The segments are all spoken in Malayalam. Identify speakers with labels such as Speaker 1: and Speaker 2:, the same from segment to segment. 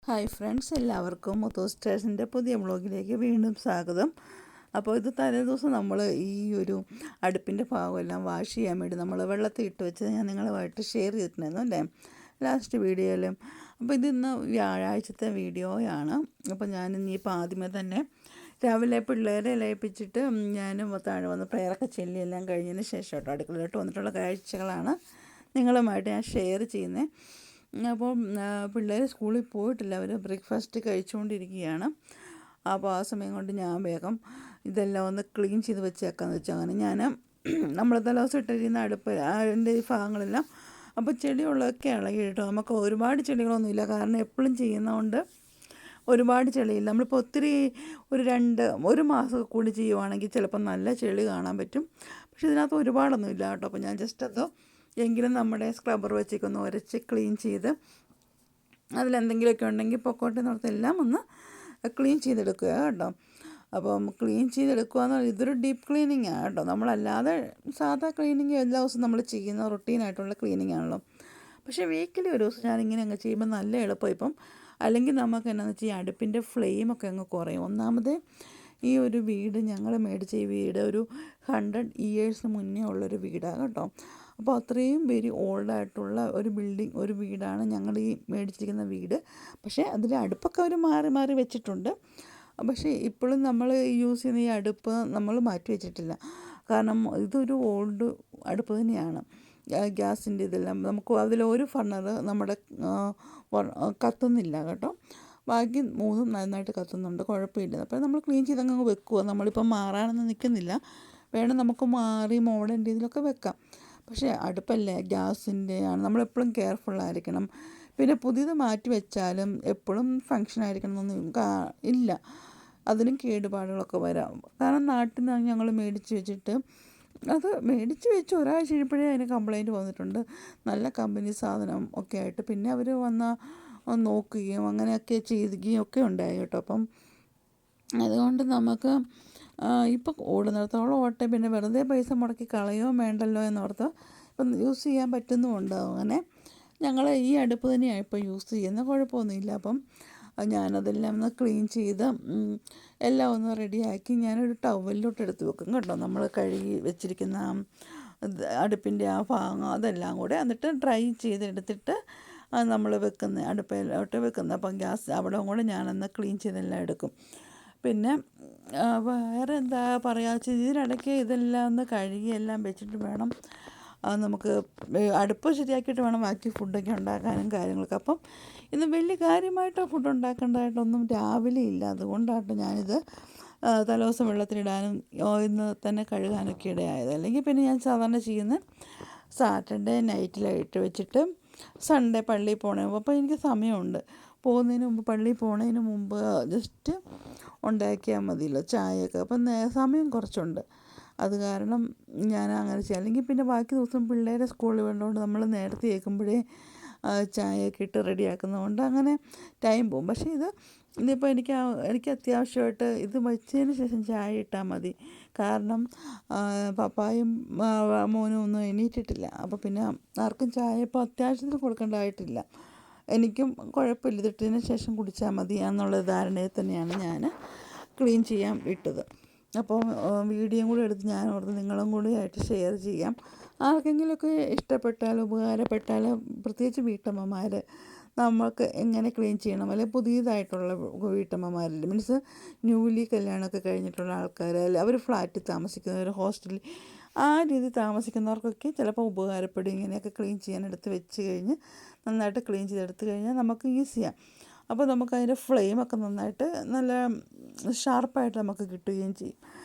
Speaker 1: ഹായ് ഫ്രണ്ട്സ്, എല്ലാവർക്കും മുത്തൂസ് സ്റ്റേഴ്സിൻ്റെ പുതിയ വ്ളോഗിലേക്ക് വീണ്ടും സ്വാഗതം. അപ്പോൾ ഇത് തലേദിവസം നമ്മൾ ഈ ഒരു അടുപ്പിൻ്റെ ഭാഗമെല്ലാം വാഷ് ചെയ്യാൻ വേണ്ടി നമ്മൾ വെള്ളത്തിൽ ഇട്ട് വെച്ചത് ഞാൻ നിങ്ങളുമായിട്ട് ഷെയർ ചെയ്തിട്ടുണ്ടായിരുന്നു അല്ലേ, ലാസ്റ്റ് വീഡിയോയിലും. അപ്പോൾ ഇതിന്ന് വ്യാഴാഴ്ചത്തെ വീഡിയോയാണ്. അപ്പോൾ ഞാനിപ്പോൾ ആദ്യമേ തന്നെ രാവിലെ പിള്ളേരെ ലയിപ്പിച്ചിട്ട് ഞാനും താഴെ വന്ന് പ്രയറൊക്കെ ചെല്ലിയെല്ലാം കഴിഞ്ഞതിന് ശേഷം കേട്ടോ അടുക്കളയിലോട്ട് വന്നിട്ടുള്ള കാഴ്ചകളാണ് നിങ്ങളുമായിട്ട് ഞാൻ ഷെയർ ചെയ്യുന്നത്. അപ്പോൾ പിള്ളേർ സ്കൂളിൽ പോയിട്ടില്ല, അവർ ബ്രേക്ക്ഫാസ്റ്റ് കഴിച്ചുകൊണ്ടിരിക്കുകയാണ്. അപ്പോൾ ആ സമയം കൊണ്ട് ഞാൻ വേഗം ഇതെല്ലാം ഒന്ന് ക്ലീൻ ചെയ്ത് വെച്ചേക്കാമെന്ന് വെച്ചാൽ അങ്ങനെ ഞാൻ നമ്മൾ തലേദിവസം ഇട്ടിരുന്ന അടുപ്പ് അതിൻ്റെ ഈ ഭാഗങ്ങളെല്ലാം അപ്പോൾ ചെടിയുള്ളതൊക്കെ ഇളകി കേട്ടോ. നമുക്ക് ഒരുപാട് ചെടികളൊന്നുമില്ല, കാരണം എപ്പോഴും ചെയ്യുന്നതുകൊണ്ട് ഒരുപാട് ചെളിയില്ല. നമ്മളിപ്പോൾ ഒത്തിരി ഒരു മാസം കൂടി ചെയ്യുവാണെങ്കിൽ ചിലപ്പോൾ നല്ല ചെളി കാണാൻ പറ്റും. പക്ഷെ ഇതിനകത്ത് ഒരുപാടൊന്നും ഇല്ല കേട്ടോ. അപ്പോൾ ഞാൻ ജസ്റ്റ് അത് എങ്കിലും നമ്മുടെ സ്ക്രബ്ബർ വെച്ചേക്കൊന്ന് ഉരച്ച് ക്ലീൻ ചെയ്ത് അതിലെന്തെങ്കിലുമൊക്കെ ഉണ്ടെങ്കിൽ പൊക്കോട്ടെ എല്ലാം ഒന്ന് ക്ലീൻ ചെയ്തെടുക്കുക കേട്ടോ. അപ്പം ക്ലീൻ ചെയ്തെടുക്കുക എന്ന് പറഞ്ഞാൽ ഇതൊരു ഡീപ്പ് ക്ലീനിങ് ആണ് കേട്ടോ. നമ്മളല്ലാതെ സാധാ ക്ലീനിങ് എല്ലാ ദിവസവും നമ്മൾ ചെയ്യുന്ന റൊട്ടീനായിട്ടുള്ള ക്ലീനിങ് ആണല്ലോ. പക്ഷേ വീക്കിലി ഒരു ദിവസം ഞാനിങ്ങനെ അങ്ങ് ചെയ്യുമ്പോൾ നല്ല എളുപ്പം. ഇപ്പം അല്ലെങ്കിൽ നമുക്ക് എന്നാന്ന് വെച്ചാൽ ഈ അടുപ്പിൻ്റെ ഫ്ലെയിമൊക്കെ അങ്ങ് കുറയും. ഒന്നാമത് ഈ ഒരു വീട് ഞങ്ങൾ മേടിച്ച ഈ വീട് ഒരു 100 ഇയേഴ്സിന് മുന്നേ ഉള്ളൊരു വീടാണ് കേട്ടോ. അപ്പോൾ അത്രയും വെരി ഓൾഡായിട്ടുള്ള ഒരു വീടാണ് ഞങ്ങൾ ഈ മേടിച്ചിരിക്കുന്ന വീട്. പക്ഷേ അതിൽ അടുപ്പൊക്കെ അവർ മാറി മാറി വെച്ചിട്ടുണ്ട്. പക്ഷേ ഇപ്പോഴും നമ്മൾ യൂസ് ചെയ്യുന്ന ഈ അടുപ്പ് നമ്മൾ മാറ്റി വെച്ചിട്ടില്ല. കാരണം ഇതൊരു ഓൾഡ് അടുപ്പ് തന്നെയാണ്. ഗ്യാസിൻ്റെ ഇതെല്ലാം നമുക്ക് അതിലൊരു ഫർണർ നമ്മുടെ കത്തുന്നില്ല കേട്ടോ. ബാക്കി 3 നന്നായിട്ട് കത്തുന്നുണ്ട്, കുഴപ്പമില്ല. അപ്പോൾ നമ്മൾ ക്ലീൻ ചെയ്തങ്ങ് വെക്കുക. നമ്മളിപ്പോൾ മാറാനൊന്നും നിൽക്കുന്നില്ല, വേണം നമുക്ക് മാറി മോഡേൺ രീതിയിലൊക്കെ വെക്കാം. പക്ഷേ അടുപ്പല്ലേ, ഗ്യാസിൻ്റെ ആണ്, നമ്മളെപ്പോഴും കെയർഫുള്ളായിരിക്കണം. പിന്നെ പുതിയത് മാറ്റി വെച്ചാലും എപ്പോഴും ഫങ്ഷൻ ആയിരിക്കണം എന്നൊന്നും ഇല്ല, അതിനും കേടുപാടുകളൊക്കെ വരാം. കാരണം നാട്ടിൽ നിന്ന് ഞങ്ങൾ മേടിച്ച് വെച്ചിട്ട് അത് മേടിച്ച് വെച്ച് ഒരാഴ്ച കഴിയുമ്പോഴേ അതിന് കംപ്ലൈൻറ്റ് വന്നിട്ടുണ്ട്. നല്ല കമ്പനി സാധനം ഒക്കെ ആയിട്ട് പിന്നെ അവർ നോക്കുകയും അങ്ങനെയൊക്കെ ചെയ്യുകയും ഒക്കെ ഉണ്ടായി കേട്ടോ. അപ്പം അതുകൊണ്ട് നമുക്ക് ഇപ്പം ഓടുന്നിടത്തോളം ഓട്ടെ, പിന്നെ വെറുതെ പൈസ മുടക്കി കളയോ വേണ്ടല്ലോ എന്നോർത്ത് ഇപ്പം യൂസ് ചെയ്യാൻ പറ്റുന്നുമുണ്ട്. അങ്ങനെ ഞങ്ങൾ ഈ അടുപ്പ് തന്നെയാണ് ഇപ്പോൾ യൂസ് ചെയ്യുന്നത്, കുഴപ്പമൊന്നുമില്ല. അപ്പം ഞാനതെല്ലാം ഒന്ന് ക്ലീൻ ചെയ്ത് എല്ലാം ഒന്ന് റെഡിയാക്കി ഞാനൊരു ടവലിലോട്ട് എടുത്ത് വെക്കും കേട്ടോ. നമ്മൾ കഴുകി വെച്ചിരിക്കുന്ന അടുപ്പിൻ്റെ ആ ഭാഗം അതെല്ലാം കൂടെ എന്നിട്ട് ഡ്രൈ ചെയ്തെടുത്തിട്ട് നമ്മൾ അടുപ്പിലോട്ട് വെക്കുന്നത്. അപ്പം ഗ്യാസ് അവിടെ കൂടെ ഞാനൊന്ന് ക്ലീൻ ചെയ്തെല്ലാം എടുക്കും. പിന്നെ വേറെ എന്താ പറയുക, ഇതിനിടയ്ക്ക് ഇതെല്ലാം ഒന്ന് കഴുകി എല്ലാം വെച്ചിട്ട് വേണം നമുക്ക് അടുപ്പ് ശരിയാക്കിയിട്ട് വേണം ബാക്കി ഫുഡൊക്കെ ഉണ്ടാക്കാനും കാര്യങ്ങളൊക്കെ. അപ്പം ഇന്ന് വലിയ കാര്യമായിട്ട് ഫുഡ് ഉണ്ടാക്കേണ്ടതായിട്ടൊന്നും രാവിലെ ഇല്ല. അതുകൊണ്ടാണ് ഞാനിത് തലേദിവസം വെള്ളത്തിലിടാനും ഇന്ന് തന്നെ കഴുകാനൊക്കെ ഇടയായത്. അല്ലെങ്കിൽ പിന്നെ ഞാൻ സാധാരണ ചെയ്യുന്ന സാറ്റർഡേ നൈറ്റിലായിട്ട് വെച്ചിട്ട് സൺഡേ പള്ളിയിൽ പോകണേ. അപ്പോൾ എനിക്ക് സമയമുണ്ട്, പോകുന്നതിന് മുമ്പ് പള്ളിയിൽ പോണതിന് മുമ്പ് ജസ്റ്റ് ഉണ്ടാക്കിയാൽ മതിയല്ലോ ചായയൊക്കെ. അപ്പം സമയം കുറച്ചുണ്ട്, അത് കാരണം ഞാൻ അങ്ങനെ ചെയ്യാം. അല്ലെങ്കിൽ പിന്നെ ബാക്കി ദിവസം പിള്ളേരെ സ്കൂളിൽ വേണ്ടതുകൊണ്ട് നമ്മൾ നേരത്തെ കേൾക്കുമ്പോഴേ ചായയൊക്കെ ഇട്ട് റെഡിയാക്കുന്നതുകൊണ്ട് അങ്ങനെ ടൈം പോകും. പക്ഷേ ഇതിപ്പോൾ എനിക്ക് അത്യാവശ്യമായിട്ട് ഇത് വച്ചതിന് ശേഷം ചായ ഇട്ടാൽ മതി. കാരണം പപ്പായും മോനും ഒന്നും എണീറ്റിട്ടില്ല. അപ്പോൾ പിന്നെ ആർക്കും ചായ ഇപ്പോൾ അത്യാവശ്യത്തിന് കൊടുക്കേണ്ടതായിട്ടില്ല. എനിക്കും കുഴപ്പമില്ല, ഇതിട്ടതിന് ശേഷം കുടിച്ചാൽ മതി എന്നുള്ള ധാരണയിൽ തന്നെയാണ് ഞാൻ ക്ലീൻ ചെയ്യാൻ ഇട്ടത്. അപ്പോൾ വീഡിയോ കൂടി എടുത്ത് ഞാൻ ഓർത്ത് നിങ്ങളും കൂടി ആയിട്ട് ഷെയർ ചെയ്യാം. ആർക്കെങ്കിലുമൊക്കെ ഇഷ്ടപ്പെട്ടാൽ ഉപകാരപ്പെട്ടാൽ, പ്രത്യേകിച്ച് വീട്ടമ്മമാർ നമുക്ക് എങ്ങനെ ക്ലീൻ ചെയ്യണം, അല്ലെങ്കിൽ പുതിയതായിട്ടുള്ള വീട്ടമ്മമാരിൽ മീൻസ് ന്യൂലി കല്യാണമൊക്കെ കഴിഞ്ഞിട്ടുള്ള ആൾക്കാർ, അല്ലെങ്കിൽ അവർ ഫ്ലാറ്റിൽ താമസിക്കുന്നവർ, ഹോസ്റ്റലിൽ ആ രീതി താമസിക്കുന്നവർക്കൊക്കെ ചിലപ്പോൾ ഉപകാരപ്പെടും. ഇങ്ങനെയൊക്കെ ക്ലീൻ ചെയ്യാൻ എടുത്ത് വെച്ച് കഴിഞ്ഞ് നന്നായിട്ട് ക്ലീൻ ചെയ്തെടുത്ത് കഴിഞ്ഞാൽ നമുക്ക് ഈസിയാണ്. അപ്പോൾ നമുക്കതിൻ്റെ ഫ്ലെയിമൊക്കെ നന്നായിട്ട് നല്ല ഷാർപ്പായിട്ട് നമുക്ക് കിട്ടുകയും ചെയ്യും.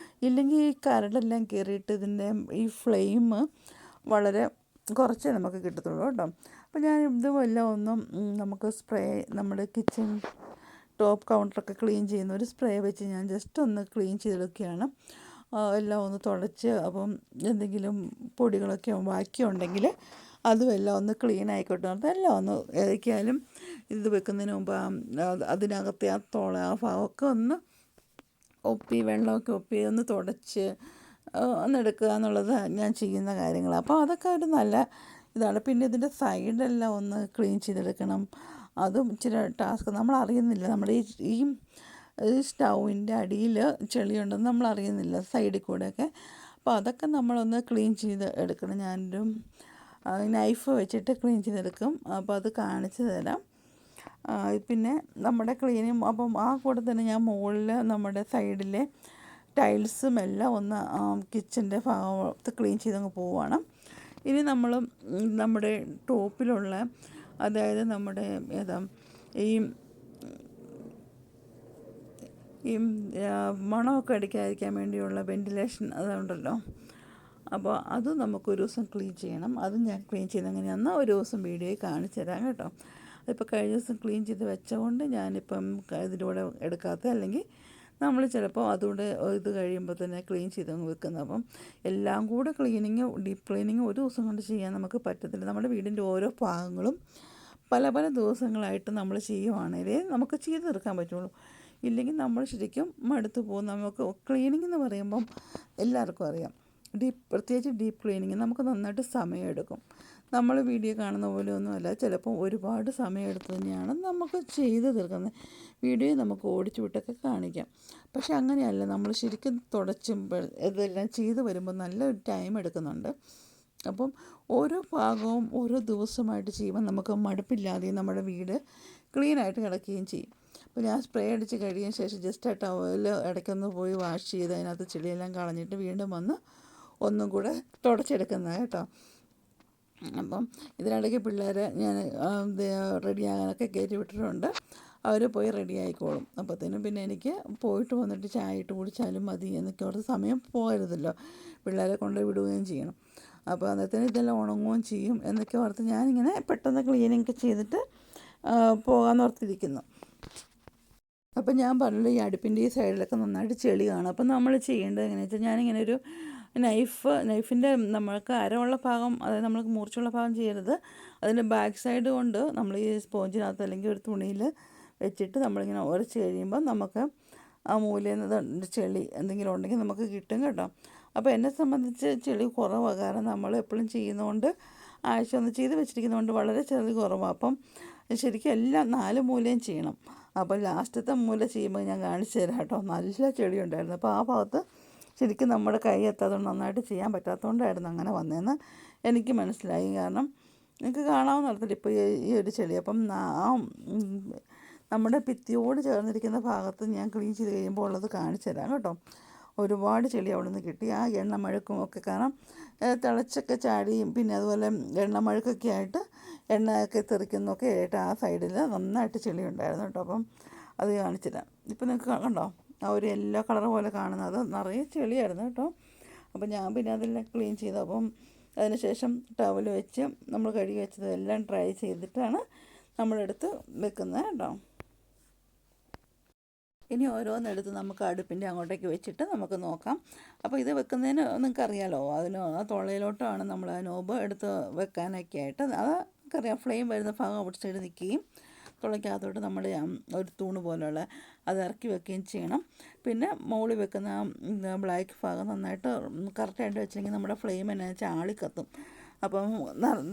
Speaker 1: ഇല്ലെങ്കിൽ ഈ കരടെല്ലാം കയറിയിട്ട് ഇതിൻ്റെ ഈ ഫ്ലെയിം വളരെ കുറച്ചേ നമുക്ക് കിട്ടത്തുള്ളൂ കേട്ടോ. അപ്പോൾ ഞാൻ ഇതുമെല്ലാം നമുക്ക് സ്പ്രേ, നമ്മുടെ കിച്ചൺ ടോപ്പ് കൗണ്ടറൊക്കെ ക്ലീൻ ചെയ്യുന്ന ഒരു സ്പ്രേ വെച്ച് ഞാൻ ജസ്റ്റ് ഒന്ന് ക്ലീൻ ചെയ്തെടുക്കുകയാണ്. എല്ലാം ഒന്ന് തുടച്ച്, അപ്പം എന്തെങ്കിലും പൊടികളൊക്കെ ബാക്കിയുണ്ടെങ്കിൽ അതും എല്ലാം ഒന്ന് ക്ലീൻ ആയിക്കോട്ടെ. അതെല്ലാം ഒന്ന് ഏതൊക്കെയായാലും ഇത് വെക്കുന്നതിന് മുമ്പ് അതിനകത്തെ ആ ഭാഗമൊക്കെ ഒന്ന് വെള്ളമൊക്കെ ഒന്ന് തുടച്ച് ഒന്നെടുക്കുക എന്നുള്ളത് ഞാൻ ചെയ്യുന്ന കാര്യങ്ങൾ. അപ്പോൾ അതൊക്കെ ഒരു നല്ല ഇതാണ്. പിന്നെ ഇതിൻ്റെ സൈഡെല്ലാം ഒന്ന് ക്ലീൻ ചെയ്തെടുക്കണം. അതും ഇച്ചിരി ടാസ്ക്, നമ്മൾ അറിയുന്നില്ല. നമ്മുടെ ഈ സ്റ്റൗവിൻ്റെ അടിയിൽ ചെളിയുണ്ടെന്ന് നമ്മൾ അറിയുന്നില്ല, സൈഡിൽ കൂടെയൊക്കെ. അപ്പോൾ അതൊക്കെ നമ്മളൊന്ന് ക്ലീൻ ചെയ്ത് എടുക്കണം. ഞാനൊരു നൈഫ് വെച്ചിട്ട് ക്ലീൻ ചെയ്തെടുക്കും. അപ്പോൾ അത് കാണിച്ചു തരാം. പിന്നെ നമ്മുടെ ക്ലീനിങ്, അപ്പം ആ കൂടെ തന്നെ ഞാൻ മുകളിൽ നമ്മുടെ സൈഡിലെ ടൈൽസും എല്ലാം ഒന്ന് കിച്ചൻ്റെ ഭാഗത്ത് ക്ലീൻ ചെയ്തങ്ങ് പോവുകയാണ്. ഇനി നമ്മൾ നമ്മുടെ ടോപ്പിലുള്ള, അതായത് നമ്മുടെ ഈ ഈ മണമൊക്കെ അടിക്കാതിരിക്കാൻ വേണ്ടിയുള്ള വെൻറ്റിലേഷൻ അതുണ്ടല്ലോ, അപ്പോൾ അത് നമുക്കൊരു ദിവസം ക്ലീൻ ചെയ്യണം. അതും ഞാൻ ക്ലീൻ ചെയ്ത് എങ്ങനെയാണെന്ന് ഒരു ദിവസം വീഡിയോയിൽ കാണിച്ചു തരാം കേട്ടോ. അതിപ്പോൾ കഴിഞ്ഞ ദിവസം ക്ലീൻ ചെയ്ത് വെച്ചതുകൊണ്ട് ഞാനിപ്പം ഇതിലൂടെ എടുക്കാത്ത, അല്ലെങ്കിൽ നമ്മൾ ചിലപ്പോൾ അതുകൂടെ ഇത് കഴിയുമ്പോൾ തന്നെ ക്ലീൻ ചെയ്ത് വെക്കുന്നത്. അപ്പം എല്ലാം കൂടെ ഡീപ്പ് ക്ലീനിങ് ഒരു ദിവസം കൊണ്ട് ചെയ്യാൻ നമുക്ക് പറ്റത്തില്ല. നമ്മുടെ വീടിൻ്റെ ഓരോ ഭാഗങ്ങളും പല പല ദിവസങ്ങളായിട്ട് നമ്മൾ ചെയ്യുവാണെങ്കിൽ നമുക്ക് ചെയ്ത് തീർക്കാൻ പറ്റുള്ളൂ. ഇല്ലെങ്കിൽ നമ്മൾ ശരിക്കും മടുത്തു പോകും. നമുക്ക് ക്ലീനിങ് എന്ന് പറയുമ്പം എല്ലാവർക്കും അറിയാം, പ്രത്യേകിച്ച് ഡീപ്പ് ക്ലീനിങ് നമുക്ക് നന്നായിട്ട് സമയമെടുക്കും. നമ്മൾ വീഡിയോ കാണുന്ന പോലെ ഒന്നുമല്ല, ചിലപ്പോൾ ഒരുപാട് സമയമെടുത്ത് തന്നെയാണ് നമുക്ക് ചെയ്ത് തീർക്കുന്നത്. വീഡിയോ നമുക്ക് ഓടിച്ചു വിട്ടൊക്കെ കാണിക്കാം. പക്ഷെ അങ്ങനെയല്ല, നമ്മൾ ശരിക്കും തുടച്ചും ഇതെല്ലാം ചെയ്ത് വരുമ്പോൾ നല്ലൊരു ടൈം എടുക്കുന്നുണ്ട്. അപ്പം ഓരോ ഭാഗവും ഓരോ ദിവസമായിട്ട് ചെയ്യുമ്പോൾ നമുക്ക് മടുപ്പില്ലാതെയും നമ്മുടെ വീട് ക്ലീനായിട്ട് കിടക്കുകയും ചെയ്യും. അപ്പോൾ ഞാൻ സ്പ്രേ അടിച്ച് കഴിയുന്ന ശേഷം ജസ്റ്റ് ആ ടവൽ ഇടയ്ക്കൊന്ന് പോയി വാഷ് ചെയ്ത് അതിനകത്ത് ചെളിയെല്ലാം കളഞ്ഞിട്ട് വീണ്ടും വന്ന് ഒന്നും കൂടെ തുടച്ചെടുക്കുന്നത് കേട്ടോ. അപ്പം ഇതിനിടയ്ക്ക് പിള്ളേരെ ഞാൻ റെഡിയാകാനൊക്കെ കയറ്റി വിട്ടിട്ടുണ്ട്. അവർ പോയി റെഡി ആയിക്കോളും. അപ്പോഴത്തേനും പിന്നെ എനിക്ക് പോയിട്ട് വന്നിട്ട് ചായ ഇട്ട് കുടിച്ചാലും മതി എന്നൊക്കെ ഓർത്ത് സമയം പോകരുതല്ലോ, പിള്ളേരെ കൊണ്ട് വിടുകയും ചെയ്യണം. അപ്പോൾ അന്നേരത്തേനും ഇതെല്ലാം ഉണങ്ങുകയും ചെയ്യും എന്നൊക്കെ ഓർത്ത് ഞാനിങ്ങനെ പെട്ടെന്ന് ക്ലീനിങ് ചെയ്തിട്ട് പോകാമെന്ന് ഓർത്തിരിക്കുന്നു. അപ്പം ഞാൻ പറഞ്ഞല്ലോ, ഈ അടുപ്പിൻ്റെ ഈ സൈഡിലൊക്കെ നന്നായിട്ട് ചെളി കാണും. അപ്പം നമ്മൾ ചെയ്യേണ്ടത് എങ്ങനെയാണെന്ന് വെച്ചാൽ, ഞാനിങ്ങനെ ഒരു നൈഫിൻ്റെ നമ്മൾക്ക് അരമുള്ള ഭാഗം, അതായത് നമ്മൾക്ക് മൂർച്ചയുള്ള ഭാഗം ചെയ്യരുത്, അതിൻ്റെ ബാക്ക് സൈഡ് കൊണ്ട് നമ്മൾ ഈ സ്പോഞ്ചിനകത്ത് അല്ലെങ്കിൽ ഒരു തുണിയിൽ വെച്ചിട്ട് നമ്മളിങ്ങനെ ഉരച്ച് കഴിയുമ്പോൾ നമുക്ക് ആ മൂലയിൽ നിന്ന് ചെളി എന്തെങ്കിലും ഉണ്ടെങ്കിൽ നമുക്ക് കിട്ടും കേട്ടോ. അപ്പോൾ എന്നെ സംബന്ധിച്ച് ചെളി കുറവാണ്, കാരണം നമ്മൾ എപ്പോഴും ചെയ്യുന്നതുകൊണ്ട്, ആഴ്ച ഒന്ന് ചെയ്ത് വെച്ചിരിക്കുന്നതുകൊണ്ട് വളരെ ചെളി കുറവാണ്. അപ്പം ശരിക്കും എല്ലാം 4 മൂലയും ചെയ്യണം. അപ്പോൾ ലാസ്റ്റത്തെ മൂല ചെയ്യുമ്പോൾ ഞാൻ കാണിച്ചു തരാം കേട്ടോ. നല്ല ചെളി ഉണ്ടായിരുന്നു. അപ്പോൾ ആ ഭാഗത്ത് ശരിക്കും നമ്മുടെ കൈ എത്താത്തതുകൊണ്ട് നന്നായിട്ട് ചെയ്യാൻ പറ്റാത്തതുകൊണ്ടായിരുന്നു അങ്ങനെ വന്നതെന്ന് എനിക്ക് മനസ്സിലായി. കാരണം നിങ്ങൾക്ക് കാണാവുന്ന തരത്തിൽ ഇപ്പോൾ ഈ ഒരു ചെളി, അപ്പം നമ്മുടെ ഭിത്തിയോട് ചേർന്നിരിക്കുന്ന ഭാഗത്ത് ഞാൻ ക്ലീൻ ചെയ്ത് കഴിയുമ്പോൾ ഉള്ളത് കാണിച്ചു തരാം കേട്ടോ. ഒരുപാട് ചെളി അവിടെ നിന്ന് കിട്ടി. ആ എണ്ണമഴുക്കും ഒക്കെ, കാരണം തിളച്ചൊക്കെ ചാടിയും പിന്നെ അതുപോലെ എണ്ണമഴുക്കൊക്കെ ആയിട്ട് എണ്ണയൊക്കെ തെറിക്കുന്നൊക്കെ ആയിട്ട് ആ സൈഡിൽ നന്നായിട്ട് ചെളി ഉണ്ടായിരുന്നു കേട്ടോ. അപ്പം അത് കാണിച്ചു തരാം. ഇപ്പം നിങ്ങൾക്ക് കണ്ടോ, ആ ഒരു യെല്ലോ കളർ പോലെ കാണുന്നത് നിറയെ ചെളിയായിരുന്നു കേട്ടോ. അപ്പം ഞാൻ പിന്നെ അതെല്ലാം ക്ലീൻ ചെയ്തു. അപ്പം അതിനുശേഷം ടവൽ വെച്ച് നമ്മൾ കഴുകി വെച്ചതെല്ലാം ഡ്രൈ ചെയ്തിട്ടാണ് നമ്മളെടുത്ത് വെക്കുന്നത് കേട്ടോ. ഇനി ഓരോന്നെടുത്ത് നമുക്ക് അടുപ്പിൻ്റെ അങ്ങോട്ടേക്ക് വെച്ചിട്ട് നമുക്ക് നോക്കാം. അപ്പോൾ ഇത് വെക്കുന്നതിന് നിങ്ങൾക്കറിയാലോ, ആ തൊള്ളയിലോട്ടാണ് നമ്മൾ ആ നോബ് എടുത്ത് വെക്കാനൊക്കെ ആയിട്ട്. അത് നമുക്കറിയാം, ഫ്ലെയിം വരുന്ന ഭാഗം ഔട്ട് സൈഡ് നിൽക്കുകയും തുളയ്ക്കകത്തോട്ട് നമ്മൾ ഒരു തൂണ് പോലെയുള്ള അത് ഇറക്കി വെക്കുകയും ചെയ്യണം. പിന്നെ മുകളിൽ വെക്കുന്ന ബ്ലാക്ക് ഭാഗം നന്നായിട്ട് കറക്റ്റായിട്ട് വെച്ചില്ലെങ്കിൽ നമ്മുടെ ഫ്ലെയിം എന്നാ വെച്ചാൽ ആളിക്കത്തും. അപ്പം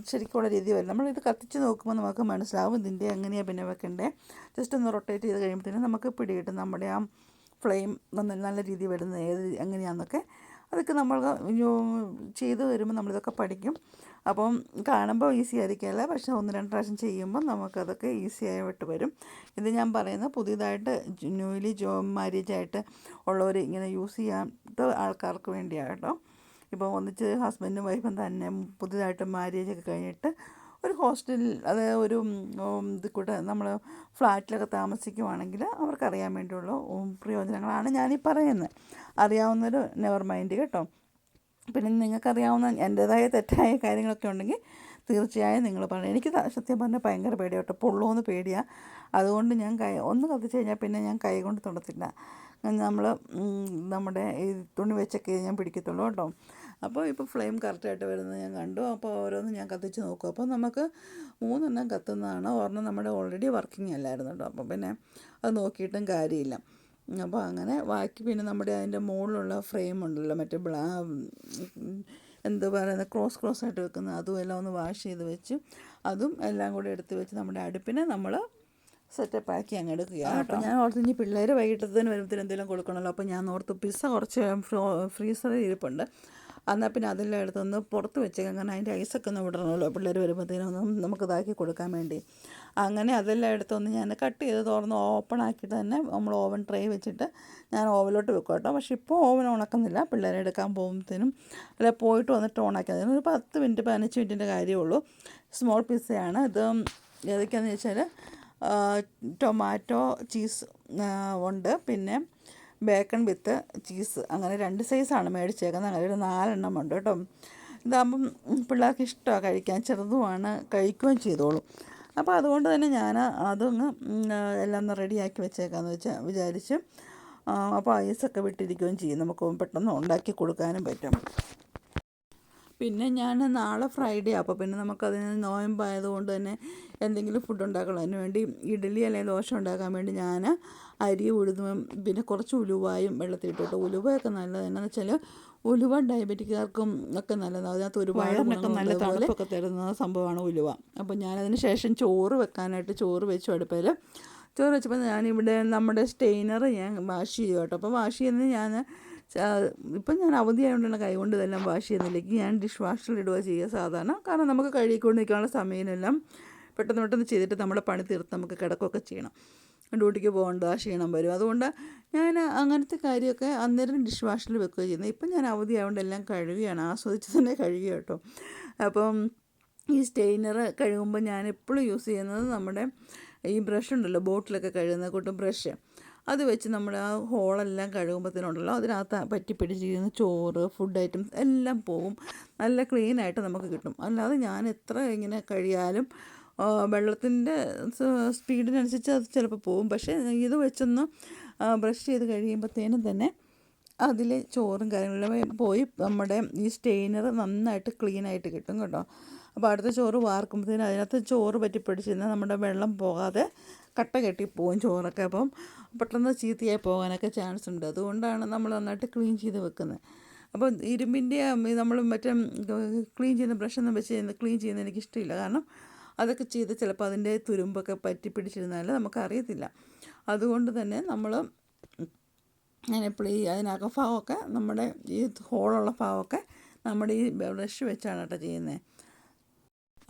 Speaker 1: ശരിക്കുള്ള രീതി വരും. നമ്മളിത് കത്തിച്ച് നോക്കുമ്പോൾ നമുക്ക് മനസ്സിലാവും ഇതിൻ്റെ എങ്ങനെയാണ് പിന്നെ വെക്കണ്ടേ. ജസ്റ്റ് ഒന്ന് റൊട്ടേറ്റ് ചെയ്ത് കഴിയുമ്പോഴത്തേനും നമുക്ക് പിടികിട്ടും നമ്മുടെ ആ ഫ്ലെയിം നല്ല രീതിയിൽ വരുന്നത് എങ്ങനെയാണെന്നൊക്കെ. അതൊക്കെ നമ്മൾ ചെയ്ത് വരുമ്പോൾ നമ്മളിതൊക്കെ പഠിക്കും. അപ്പം കാണുമ്പോൾ ഈസി ആയിരിക്കില്ല, പക്ഷേ 1-2 പ്രാവശ്യം ചെയ്യുമ്പോൾ നമുക്കതൊക്കെ ഈസി ആയിട്ട് വരും. ഇത് ഞാൻ പറയുന്നത് പുതിയതായിട്ട് ന്യൂലി മാരേജായിട്ട് ഉള്ളവർ ഇങ്ങനെ യൂസ് ചെയ്യാത്ത ആൾക്കാർക്ക് വേണ്ടിയാണ് കേട്ടോ. ഇപ്പോൾ ഒന്നിച്ച് ഹസ്ബൻഡും വൈഫും തന്നെ പുതിയതായിട്ട് മാരേജൊക്കെ കഴിഞ്ഞിട്ട് ഒരു ഹോസ്റ്റലിൽ, അതായത് ഒരു ഇത് കൂടെ നമ്മൾ ഫ്ലാറ്റിലൊക്കെ താമസിക്കുവാണെങ്കിൽ അവർക്കറിയാൻ വേണ്ടിയുള്ള പ്രയോജനങ്ങളാണ് ഞാനീ പറയുന്നത്. അറിയാവുന്നൊരു നെവർ മൈൻഡ് കേട്ടോ. പിന്നെ നിങ്ങൾക്കറിയാവുന്ന എൻ്റേതായ തെറ്റായ കാര്യങ്ങളൊക്കെ ഉണ്ടെങ്കിൽ തീർച്ചയായും നിങ്ങൾ പറയണം. എനിക്ക് സത്യം പറഞ്ഞാൽ ഭയങ്കര പേടിയാണ് കേട്ടോ, പൊള്ളുമെന്ന് പേടിയാണ്. അതുകൊണ്ട് ഞാൻ ഒന്ന് കത്തിച്ച് കഴിഞ്ഞാൽ പിന്നെ ഞാൻ കൈ കൊണ്ട് തൊടത്തില്ല. നമ്മൾ നമ്മുടെ ഈ തുണി വെച്ചൊക്കെ ഞാൻ പിടിക്കത്തുള്ളൂ കേട്ടോ. അപ്പോൾ ഇപ്പോൾ ഫ്ലെയിം കറക്റ്റായിട്ട് വരുന്നത് ഞാൻ കണ്ടു. അപ്പോൾ ഓരോന്നും ഞാൻ കത്തിച്ച് നോക്കും. അപ്പോൾ നമുക്ക് 3 എണ്ണം കത്തുന്നതാണ്. ഒരെണ്ണം നമ്മുടെ ഓൾറെഡി വർക്കിംഗ് അല്ലായിരുന്നു കേട്ടോ. അപ്പോൾ പിന്നെ അത് നോക്കിയിട്ടും കാര്യമില്ല. അപ്പോൾ അങ്ങനെ ബാക്കി പിന്നെ നമ്മുടെ അതിൻ്റെ മുകളിലുള്ള ഫ്രെയിം ഉണ്ടല്ലോ, മറ്റേ എന്താ പറയുന്നത്, ക്രോസ് ആയിട്ട് വെക്കുന്നത്, അതും എല്ലാം ഒന്ന് വാഷ് ചെയ്ത് വെച്ച് അതും എല്ലാം കൂടെ എടുത്ത് വെച്ച് നമ്മുടെ അടുപ്പിനെ നമ്മൾ സെറ്റപ്പ് ആക്കി അങ്ങ് എടുക്കുക. അപ്പോൾ ഞാൻ ഓർത്ത് ഇനി പിള്ളേർ വൈകിട്ടത്തിന് വരുമ്പോഴത്തേനും എന്തെങ്കിലും കൊടുക്കണമല്ലോ. അപ്പോൾ ഞാൻ ഓർത്ത് പിസ്സ കുറച്ച് ഫ്രീസറിൽ ഇരിപ്പുണ്ട്. എന്നാൽ പിന്നെ അതെല്ലാം എടുത്തൊന്ന് പുറത്ത് വെച്ചേക്കാം, കാരണം അതിൻ്റെ ഐസൊക്കെ ഒന്ന് വിടണമല്ലോ പിള്ളേർ വരുമ്പോഴത്തേനും നമുക്ക് ഇതാക്കി കൊടുക്കാൻ വേണ്ടി. അങ്ങനെ അതെല്ലാം എടുത്തൊന്ന് ഞാൻ കട്ട് ചെയ്ത് തുറന്ന് ഓപ്പൺ ആക്കിയിട്ട് തന്നെ നമ്മൾ ഓവൻ ട്രേ വെച്ചിട്ട് ഞാൻ ഓവനിലോട്ട് വെക്കും കേട്ടോ. പക്ഷേ ഇപ്പോൾ ഓവൻ ഉണക്കുന്നില്ല, പിള്ളേരെ എടുക്കാൻ പോകുമ്പോഴത്തേനും അല്ല പോയിട്ട് വന്നിട്ട് ഓണാക്കി. അതിനൊരു 10 മിനിറ്റ് 15 മിനിറ്റിൻ്റെ കാര്യമുള്ളൂ. സ്മോൾ പിസ്സയാണ് ഇത്. ഏതൊക്കെയാണെന്ന് വെച്ചാൽ ടൊമാറ്റോ ചീസ് ഉണ്ട്, പിന്നെ ബേക്കൺ വിത്ത് ചീസ്, അങ്ങനെ 2 സൈസാണ് മേടിച്ചേക്കുന്നത്. അങ്ങനെ ഒരു 4 എണ്ണം ഉണ്ട് കേട്ടോ. ഇതാകുമ്പം പിള്ളേർക്ക് ഇഷ്ടമാണ് കഴിക്കാൻ, ചെറുതുമാണ്, കഴിക്കുകയും ചെയ്തോളും. അപ്പോൾ അതുകൊണ്ട് തന്നെ ഞാൻ അതൊന്ന് എല്ലാം ഒന്ന് റെഡിയാക്കി വെച്ചേക്കാമെന്ന് വിചാരിച്ച്. അപ്പോൾ ഐസൊക്കെ വിട്ടിരിക്കുകയും ചെയ്യും, നമുക്ക് പെട്ടെന്ന് ഉണ്ടാക്കി കൊടുക്കാനും പറ്റും. പിന്നെ ഞാൻ നാളെ ഫ്രൈഡേ, അപ്പോൾ പിന്നെ നമുക്കതിന് നോയമ്പായതുകൊണ്ട് തന്നെ എന്തെങ്കിലും ഫുഡ് ഉണ്ടാക്കണം. അതിന് വേണ്ടി ഇഡ്ഡലി അല്ലെങ്കിൽ ദോശ ഉണ്ടാക്കാൻ വേണ്ടി ഞാൻ അരി ഉഴുന്നും പിന്നെ കുറച്ച് ഉലുവായും വെള്ളത്തിലിട്ടു. ഉലുവയൊക്കെ നല്ലത് എന്നാന്ന് വെച്ചാൽ ഉലുവ ഡയബറ്റിക്കാർക്കും ഒക്കെ നല്ലതാണ്. അതിനകത്ത് ഒരുപാട് നല്ല തണുപ്പൊക്കെ തരുന്ന സംഭവമാണ് ഉലുവ. അപ്പോൾ ഞാനതിന് ശേഷം ചോറ് വെക്കാനായിട്ട് ചോറ് വെച്ചു അടുപ്പിൽ. ചോറ് വെച്ചപ്പോൾ ഞാനിവിടെ നമ്മുടെ സ്റ്റെയിനർ ഞാൻ വാഷ് ചെയ്യും കേട്ടോ. അപ്പോൾ വാഷ് ചെയ്യുന്നത് ഇപ്പം ഞാൻ അവധിയായതുകൊണ്ടാണ് കൈകൊണ്ട് ഇതെല്ലാം വാഷ് ചെയ്യുന്നില്ലെങ്കിൽ ഞാൻ ഡിഷ് വാഷറിലിടുക ചെയ്യുക സാധാരണ. കാരണം നമുക്ക് കഴുകിക്കൊണ്ട് നിൽക്കാനുള്ള സമയമെല്ലാം പെട്ടെന്ന് ചെയ്തിട്ട് നമ്മുടെ പണി തീർത്ത് നമുക്ക് കിടക്കുകയൊക്കെ ചെയ്യണം. ഡ്യൂട്ടിക്ക് പോകേണ്ട ക്ഷീണം വരും. അതുകൊണ്ട് ഞാൻ അങ്ങനത്തെ കാര്യമൊക്കെ അന്നേരം ഡിഷ് വാഷറിൽ വെക്കുക ചെയ്യുന്നത്. ഇപ്പം ഞാൻ അവധിയായതുകൊണ്ട് എല്ലാം കഴുകുകയാണ്, ആസ്വദിച്ച് തന്നെ കഴുകുക കേട്ടോ. അപ്പം ഈ സ്റ്റെയിനർ കഴുകുമ്പോൾ ഞാൻ എപ്പോഴും യൂസ് ചെയ്യുന്നത് നമ്മുടെ ഈ ബ്രഷ് ഉണ്ടല്ലോ, ബോട്ടിലൊക്കെ കഴുകുന്ന കൂട്ടും ബ്രഷ്. അത് വെച്ച് നമ്മൾ ആ ഹോളെല്ലാം കഴുകുമ്പോഴത്തേനുണ്ടല്ലോ അതിനകത്ത് പറ്റിപ്പിടിച്ചിരിക്കുന്ന ചോറ്, ഫുഡ് ഐറ്റംസ് എല്ലാം പോകും. നല്ല ക്ലീനായിട്ട് നമുക്ക് കിട്ടും. അല്ലാതെ ഞാൻ എത്ര ഇങ്ങനെ കഴിയാലും വെള്ളത്തിൻ്റെ സ്പീഡിനനുസരിച്ച് അത് ചിലപ്പോൾ പോകും. പക്ഷേ ഇത് വെച്ചൊന്ന് ബ്രഷ് ചെയ്ത് കഴിയുമ്പോഴത്തേനും തന്നെ അതിൽ ചോറും കാര്യങ്ങളെല്ലാം പോയി നമ്മുടെ ഈ സ്റ്റെയിനർ നന്നായിട്ട് ക്ലീനായിട്ട് കിട്ടും കേട്ടോ. അപ്പോൾ അടുത്ത ചോറ് വാർക്കുമ്പോഴത്തേനും അതിനകത്ത് ചോറ് പറ്റിപ്പിടിച്ചിരുന്നാൽ നമ്മുടെ വെള്ളം പോകാതെ കട്ട കെട്ടിപ്പോവും ചോറൊക്കെ. അപ്പം പെട്ടെന്ന് ചീത്തയായി പോകാനൊക്കെ ചാൻസ് ഉണ്ട്. അതുകൊണ്ടാണ് നമ്മൾ നന്നായിട്ട് ക്ലീൻ ചെയ്ത് വെക്കുന്നത്. അപ്പോൾ ഇരുമ്പിൻ്റെ നമ്മൾ മറ്റേ ക്ലീൻ ചെയ്യുന്ന ബ്രഷൊന്നും വെച്ച് ക്ലീൻ ചെയ്യുന്നത് എനിക്കിഷ്ടമില്ല. കാരണം അതൊക്കെ ചെയ്ത് ചിലപ്പോൾ അതിൻ്റെ തുരുമ്പൊക്കെ പറ്റിപ്പിടിച്ചിരുന്നാൽ നമുക്കറിയത്തില്ല. അതുകൊണ്ട് തന്നെ നമ്മൾ ഞാനെപ്പോഴും അതിനകം ഭാഗമൊക്കെ നമ്മുടെ ഈ ഹോളുള്ള ഭാഗമൊക്കെ നമ്മുടെ ഈ ബ്രഷ് വെച്ചാണ് കേട്ടോ ചെയ്യുന്നത്.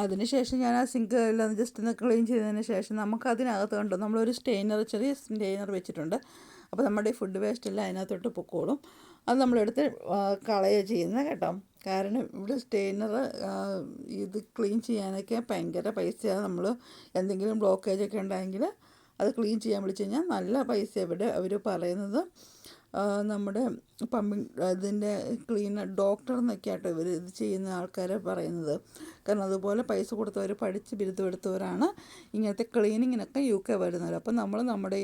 Speaker 1: അതിനുശേഷം ഞാൻ ആ സിങ്ക് എല്ലാം ജസ്റ്റ് ഒന്ന് ക്ലീൻ ചെയ്തതിന് ശേഷം നമുക്ക് അതിനകത്ത് കണ്ടോ നമ്മളൊരു ചെറിയ സ്റ്റെയിനർ വെച്ചിട്ടുണ്ട്. അപ്പോൾ നമ്മുടെ ഈ ഫുഡ് വേസ്റ്റ് എല്ലാം അതിനകത്തോട്ട് പൊക്കോളും. അത് നമ്മളെടുത്ത് കളയുക ചെയ്യുന്നത് കേട്ടോ. കാരണം ഇവിടെ സ്റ്റെയിനർ ഇത് ക്ലീൻ ചെയ്യാനൊക്കെ ഭയങ്കര പൈസയാണ്. നമ്മൾ എന്തെങ്കിലും ബ്ലോക്കേജൊക്കെ ഉണ്ടെങ്കിൽ അത് ക്ലീൻ ചെയ്യാൻ വിളിച്ച് കഴിഞ്ഞാൽ നല്ല പൈസ ഇവിടെ അവർ പറയുന്നത്. നമ്മുടെ പമ്പിങ് ഇതിൻ്റെ ക്ലീനർ ഡോക്ടർ എന്നൊക്കെ ആട്ടോ ഇവർ ഇത് ചെയ്യുന്ന ആൾക്കാരെ പറയുന്നത്. കാരണം അതുപോലെ പൈസ കൊടുത്തവർ പഠിച്ച് ബിരുദമെടുത്തവരാണ് ഇങ്ങനത്തെ ക്ലീനിങ്ങിനൊക്കെ UK വരുന്നവർ. അപ്പം നമ്മൾ നമ്മുടെ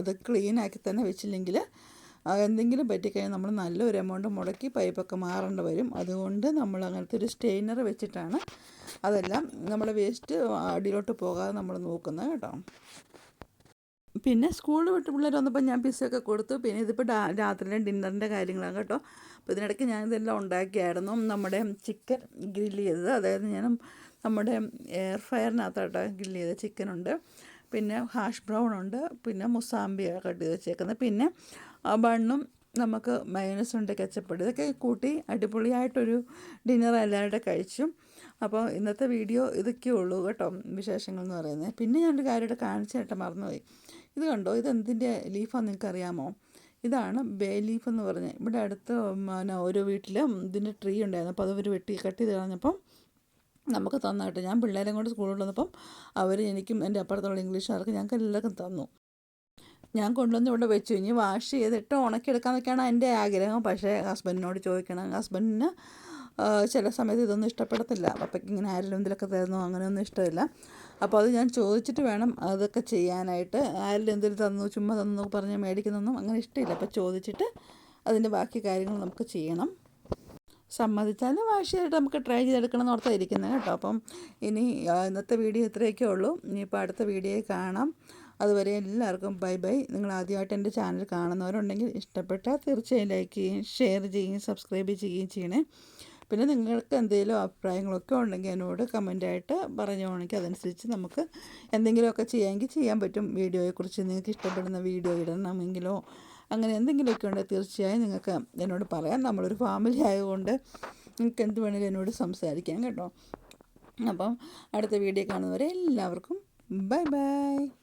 Speaker 1: അത് ക്ലീനാക്കി തന്നെ വെച്ചില്ലെങ്കിൽ എന്തെങ്കിലും പറ്റിക്കഴിഞ്ഞാൽ നമ്മൾ നല്ലൊരു എമൗണ്ട് മുടക്കി പൈപ്പൊക്കെ മാറേണ്ടി വരും. അതുകൊണ്ട് നമ്മൾ അങ്ങനത്തെ ഒരു സ്റ്റെയിനർ വെച്ചിട്ടാണ് അതെല്ലാം നമ്മുടെ വേസ്റ്റ് അടിയിലോട്ട് പോകാതെ നമ്മൾ നോക്കുന്നത് കേട്ടോ. പിന്നെ സ്കൂളിൽ വിട്ട് പിള്ളേർ വന്നപ്പോൾ ഞാൻ പിസ്സയൊക്കെ കൊടുത്തു. പിന്നെ ഇതിപ്പോൾ രാത്രിയിലെ ഡിന്നറിൻ്റെ കാര്യങ്ങളാണ് കേട്ടോ. അപ്പോൾ ഇതിനിടയ്ക്ക് ഞാനിതെല്ലാം ഉണ്ടാക്കിയായിരുന്നു. നമ്മുടെ ചിക്കൻ ഗ്രില്ല് ചെയ്തത്, അതായത് ഞാൻ നമ്മുടെ എയർ ഫ്രയറിനകത്തോട്ട് ഗ്രില്ല് ചെയ്ത ചിക്കനുണ്ട്, പിന്നെ ഹാഷ് ബ്രൗൺ ഉണ്ട്, പിന്നെ മുസാമ്പിയ കട്ട് ചെയ്ത് വെച്ചേക്കുന്നത്, പിന്നെ ബണ്ണും നമുക്ക് മയോണൈസുണ്ട്, കെച്ചപ്പ്, ഇതൊക്കെ കൂട്ടി അടിപൊളിയായിട്ടൊരു ഡിന്നർ എല്ലാവരുടെ കഴിച്ചു. അപ്പോൾ ഇന്നത്തെ വീഡിയോ ഇതൊക്കെ ഉള്ളൂ കേട്ടോ, വിശേഷങ്ങൾ എന്ന് പറയുന്നത്. പിന്നെ ഞാനൊരു കാര്യമായിട്ട് കാണിച്ചായിട്ട് മറന്നുപോയി. ഇത് കണ്ടോ, ഇതെന്തിൻ്റെ ലീഫാണെന്ന് നിങ്ങൾക്ക് അറിയാമോ? ഇതാണ് ബേ ലീഫ് എന്ന് പറഞ്ഞത്. ഇവിടെ അടുത്ത് ഒരു വീട്ടിൽ ഇതിൻ്റെ ട്രീ ഉണ്ടായിരുന്നു. അപ്പോൾ അതവർ കട്ട് ചെയ്ത് കളഞ്ഞപ്പം നമുക്ക് തന്നായിട്ട് ഞാൻ പിള്ളേരെ കൊണ്ട് സ്കൂളിൽ വന്നപ്പം അവർ എനിക്കും എൻ്റെ അപ്പുറത്തുള്ള ഇംഗ്ലീഷുകാർക്ക് ഞങ്ങൾക്ക് എല്ലാവർക്കും തന്നു. ഞാൻ കൊണ്ടുവന്ന് ഇവിടെ വെച്ചു. ഇനി വാഷ് ചെയ്തിട്ട് ഉണക്കിയെടുക്കാമെന്നൊക്കെയാണ് എൻ്റെ ആഗ്രഹം. പക്ഷേ ഹസ്ബൻഡിനോട് ചോദിക്കണം. ഹസ്ബൻഡിന് ചില സമയത്ത് ഇതൊന്നും ഇഷ്ടപ്പെടത്തില്ല. പപ്പയ്ക്ക് ഇങ്ങനെ ആരെങ്കിലും എന്തെങ്കിലുമൊക്കെ തരുന്നോ അങ്ങനെയൊന്നും ഇഷ്ടമില്ല. അപ്പോൾ അത് ഞാൻ ചോദിച്ചിട്ട് വേണം അതൊക്കെ ചെയ്യാനായിട്ട്. ആരെങ്കിലും എന്തെങ്കിലും തന്നു ചുമ്മാ തന്നു പറഞ്ഞ് മേടിക്കുന്നൊന്നും അങ്ങനെ ഇഷ്ടമില്ല. അപ്പോൾ ചോദിച്ചിട്ട് അതിൻ്റെ ബാക്കി കാര്യങ്ങൾ നമുക്ക് ചെയ്യണം. സമ്മതിച്ചാൽ വാഷ് ചെയ്തിട്ട് നമുക്ക് ട്രൈ ചെയ്തെടുക്കണം എന്ന് ഓർത്തായിരിക്കുന്നത് കേട്ടോ. അപ്പം ഇനി ഇന്നത്തെ വീഡിയോ ഇത്രയൊക്കെ ഉള്ളൂ. ഇനിയിപ്പോൾ അടുത്ത വീഡിയോയിൽ കാണാം. അതുവരെ എല്ലാവർക്കും ബൈ ബൈ. നിങ്ങൾ ആദ്യമായിട്ട് എൻ്റെ ചാനൽ കാണുന്നവരുണ്ടെങ്കിൽ ഇഷ്ടപ്പെട്ടാൽ തീർച്ചയായും ലൈക്ക് ചെയ്യുകയും ഷെയർ ചെയ്യുകയും സബ്സ്ക്രൈബ് ചെയ്യുകയും ചെയ്യണേ. പിന്നെ നിങ്ങൾക്ക് എന്തെങ്കിലും അഭിപ്രായങ്ങളൊക്കെ ഉണ്ടെങ്കിൽ എന്നോട് കമൻറ്റായിട്ട് പറഞ്ഞോണെങ്കിൽ അതനുസരിച്ച് നമുക്ക് എന്തെങ്കിലുമൊക്കെ ചെയ്യാമെങ്കിൽ ചെയ്യാൻ പറ്റും. വീഡിയോയെക്കുറിച്ച് നിങ്ങൾക്ക് ഇഷ്ടപ്പെടുന്ന വീഡിയോ ഇടണമെങ്കിലോ അങ്ങനെ എന്തെങ്കിലുമൊക്കെ ഉണ്ടെങ്കിൽ തീർച്ചയായും നിങ്ങൾക്ക് എന്നോട് പറയാം. നമ്മളൊരു ഫാമിലി ആയതുകൊണ്ട് നിങ്ങൾക്ക് എന്ത് വേണമെങ്കിലും എന്നോട് സംസാരിക്കാം കേട്ടോ. അപ്പം അടുത്ത വീഡിയോ കാണുന്നവരെ എല്ലാവർക്കും ബൈ ബൈ.